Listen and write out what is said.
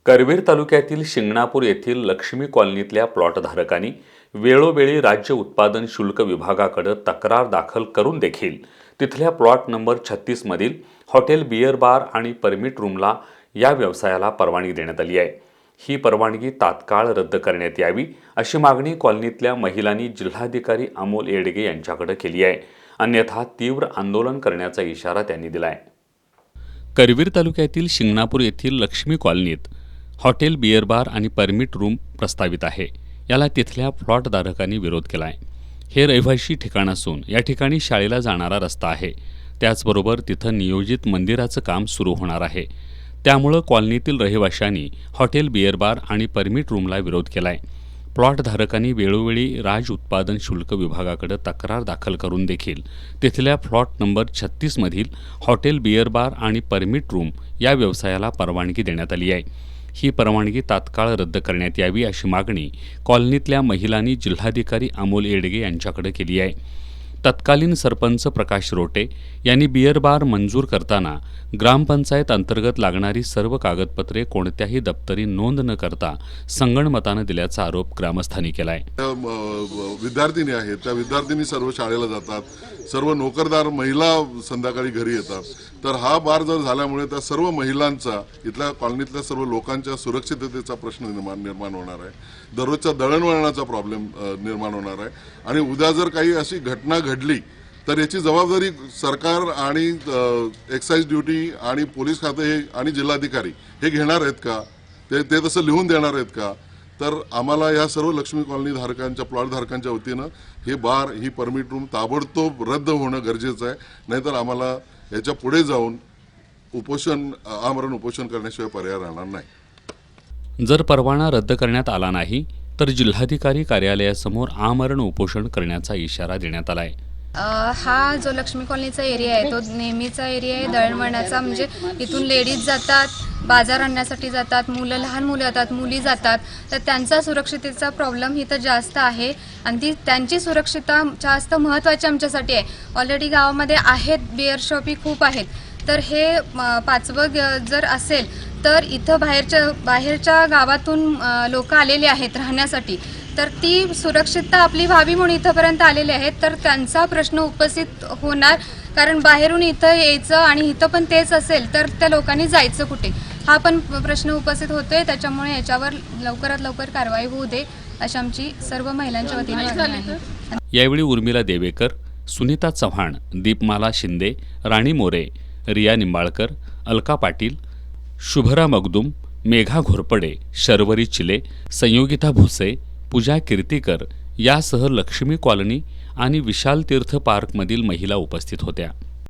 करवीर तालुक्यातील शिंगणापूर येथील लक्ष्मी कॉलनीतल्या प्लॉटधारकांनी वेळोवेळी राज्य उत्पादन शुल्क विभागाकडे तक्रार दाखल करून देखील तिथल्या प्लॉट नंबर 36 मधील हॉटेल बियर बार आणि परमिट रूमला या व्यवसायाला परवानगी देण्यात आली आहे। ही परवानगी तात्काळ रद्द करण्यात यावी अशी मागणी कॉलनीतल्या महिलांनी जिल्हाधिकारी अमोल येडगे यांच्याकडे केली आहे। अन्यथा तीव्र आंदोलन करण्याचा इशारा त्यांनी दिलाय। करवीर तालुक्यातील शिंगणापूर येथील लक्ष्मी कॉलनीत हॉटेल बियर बार आणि परमिट रूम प्रस्तावित आहे। याला तिथल्या प्लॉटधारकांनी विरोध केलाय। हे रहिवासी ठिकाण असून या ठिकाणी शाळेला जाणारा रस्ता आहे। त्याचबरोबर तिथं नियोजित मंदिराचं काम सुरू होणार आहे। त्यामुळे कॉलनीतील रहिवाशांनी हॉटेल बियर बार आणि परमिट रूमला विरोध केलाय। प्लॉटधारकांनी वेळोवेळी राज्य उत्पादन शुल्क विभागाकडे तक्रार दाखल करून देखील तिथल्या प्लॉट नंबर 36 मधील हॉटेल बियर बार आणि परमिट रूम या व्यवसायाला परवानगी देण्यात आली आहे। ही परवानगी तात्काळ रद्द करण्यात यावी अशी मागणी कॉलनीतल्या महिलांनी जिल्हाधिकारी अमोल येडगे यांच्याकडे केली आहे। तत्कालीन सरपंच प्रकाश रोटे यांनी बियर बार मंजूर करताना ग्रामपंचायत अंतर्गत लागणारी सर्व कागदपत्रे कोणत्याही दप्तरी नोंद न करता संगणमताने दिल्याचा आरोप ग्रामस्थांनी केलाय। विद्यार्थिनी आहेत, त्या विद्यार्थिनी सर्व शाळेला जातात, सर्व नोकरदार महिला संध्याकाळी घरी येतात। तर हा बार जर झाल्यामुळे त्या सर्व महिलांचा, इथल्या कॉलनीतल्या सर्व लोकांच्या सुरक्षिततेचा प्रश्न निर्माण होणार आहे। दररोजच्या दळणवळणाचा प्रॉब्लेम निर्माण होणार आहे आणि उद्या जर काही अशी घटना घडली तर याची जबाबदारी सरकार आणि एक्साइज ड्यूटी आणि पोलीस खाते आणि जिल्हाधिकारी हे घेणार आहेत का? ते तसं लिहून देणार आहेत का? तर आम्हाला या सर्व लक्ष्मी कॉलनी धारकांच्या प्लॉट धारकांच्या वतीनं हे बार, ही परमिट रूम ताबडतोब रद्द होणं गरजेचं आहे। नाहीतर आम्हाला याच्या पुढे जाऊन आमरण उपोषण करण्याशिवाय पर्याय राहणार नाही। जर परवाना रद्द करण्यात आला नाही तर जिल्हाधिकारी कार्यालयासमोर आमरण उपोषण करण्याचा इशारा देण्यात आलाय। हा जो लक्ष्मी कॉलनीचा एरिया आहे तो नेहमीचा एरिया आहे दळणवळणाचा। म्हणजे इथून लेडीज जातात, बाजार आणण्यासाठी जातात, लहान मुलं जातात, मुली जातात, तर त्यांचा सुरक्षिततेचा प्रॉब्लेम इथं जास्त आहे आणि त्यांची सुरक्षितता जास्त महत्त्वाची आमच्यासाठी आहे। ऑलरेडी गावामध्ये आहेत बिअर शॉपी खूप आहेत, तर हे 5वं जर असेल तर इथं बाहेरच्या गावातून लोक आलेले आहेत राहण्यासाठी, तर ती सुरक्षितता आपली व्हावी म्हणून इथंपर्यंत आलेले आहेत। तर त्यांचा प्रश्न उपस्थित होणार, कारण बाहेरून इथं यायचं आणि इथं पण तेच असेल तर त्या लोकांनी जायचं कुठे, हा पण प्रश्न उपस्थित होतोय। त्याच्यामुळे याच्यावर लवकरात लवकर कारवाई होऊ दे अशी आमची सर्व महिलांच्या वतीने मागणी आहे। यावेळी उर्मिला देवेकर, सुनीता चव्हाण, दीपमाला शिंदे, राणी मोरे, रिया निंबाळकर, अलका पाटील, शुभरा मगदूम, मेघा घोरपडे, शर्वरी चिले, संयोगिता भुसे, पूजा कीर्तीकर यासह लक्ष्मी कॉलनी आणि विशाल तीर्थ पार्कमधील महिला उपस्थित होत्या।